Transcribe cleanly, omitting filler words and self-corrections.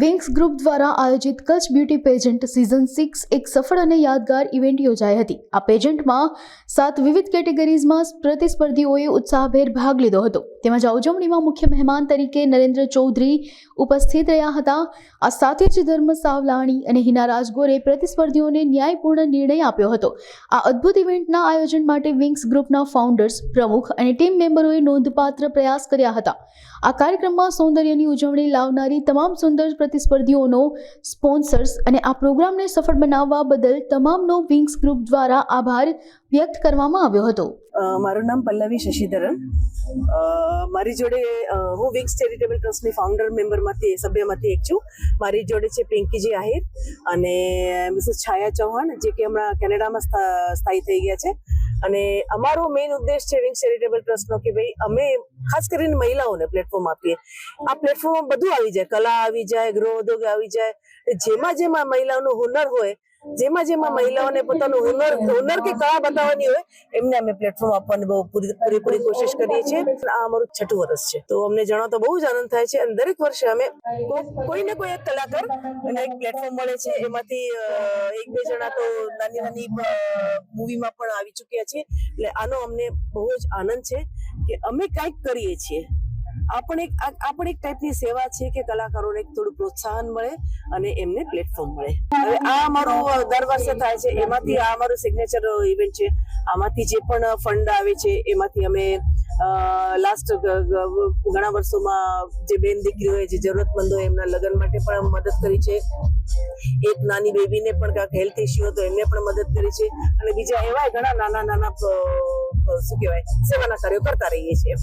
Wings group દ્વારા આયોજિત Kutch beauty પેજન્ટ season 6 એક સફળ અને યાદગાર ઇવેન્ટ યોજાઈ હતી। આ પેજન્ટમાં 7 વિવિધ કેટેગરીઝમાં પ્રતિસ્પર્ધીઓએ ઉત્સાહભેર ભાગ લીધો હતો। તેમજ આ ઉજવણીમાં મુખ્ય મહેમાન તરીકે નરેન્દ્ર ચૌધરી ઉપસ્થિત રહ્યા હતા। આ સાથે જ ધર્મ સાવલાણી અને હિના રાજગોરે પ્રતિસ્પર્ધીઓને ન્યાયપૂર્ણ નિર્ણય આપ્યો હતો। આ અદ્ભુત ઇવેન્ટના આયોજન માટે વિંગ્સ ગ્રુપના ફાઉન્ડર્સ, પ્રમુખ અને ટીમ મેમ્બરોએ નોંધપાત્ર પ્રયાસ કર્યા હતા। આ કાર્યક્રમમાં સૌંદર્યની ઉજવણી લાવનારી તમામ સુંદર પ્રતિસ્પર્ધીઓનો, સ્પોન્સર્સ અને આ પ્રોગ્રામને સફળ બનાવવા બદલ તમામનો વિંગ્સ ગ્રુપ દ્વારા આભાર વ્યક્ત કરવામાં આવ્યો હતો। મારું નામ પલ્લવી શશિધરન। મારી જોડે હું વિંગ્સ ચેરિટેબલ ટ્રસ્ટની ફાઉન્ડર મેમ્બરમાંથી સભ્યમાંથી એક છું। મારી જોડે છે પિંકીજી આહિર અને મિસિસ છાયા ચૌહાણ, જે કે હમણાં કેનેડામાં સ્થાયી થઈ ગયા છે। અને અમારો મેઇન ઉદ્દેશ છે વિંગ્સ ચેરિટેબલ ટ્રસ્ટનો કે ભાઈ અમે ખાસ કરીને મહિલાઓને પ્લેટફોર્મ આપીએ। આ પ્લેટફોર્મમાં બધું આવી જાય, કલા આવી જાય, ગૃહ ઉદ્યોગ આવી જાય, જેમાં મહિલાઓનું હુનર હોય, જેમાં મહિલાઓને પોતાનું હુનર કે કળા બતાવવાની હોય, એમને અમે પ્લેટફોર્મ આપવાની બહુ પૂરેપૂરી કોશિશ કરીએ છીએ। આ અમારું 6ઠું વર્ષ છે, તો અમને જણાવતા બહુ જ આનંદ થાય છે। અને દરેક વર્ષે અમે કોઈને કોઈ એક કલાકાર અને એક પ્લેટફોર્મ મળે છે, એમાંથી 1-2 જણા તો નાની મૂવીમાં પણ આવી ચૂક્યા છે। એટલે આનો અમને બહુ જ આનંદ છે કે અમે કંઈક કરીએ છીએ। આપણે એક ટાઈપની સેવા છે કે કલાકારોને થોડું પ્રોત્સાહન મળે અને એમને પ્લેટફોર્મ મળે। હવે આ અમારું દર વર્ષે થાય છે, એમાંથી આ અમારું સિગ્નેચર ઇવેન્ટ છે। આમાંથી જે પણ ફંડ આવે છે એમાંથી અમે લાસ્ટ ઘણા વર્ષોમાં જે બેન દીકરીઓએ, જે જરૂરતમંદ હોય, એમના લગ્ન માટે પણ મદદ કરી છે। એક નાની બેબીને પણ કાંઈક હેલ્થ ઇસ્યુ હતો, એમને પણ મદદ કરી છે। અને બીજા એવા ઘણા નાના શું કહેવાય સેવાના કાર્યો કરતા રહીએ છીએ।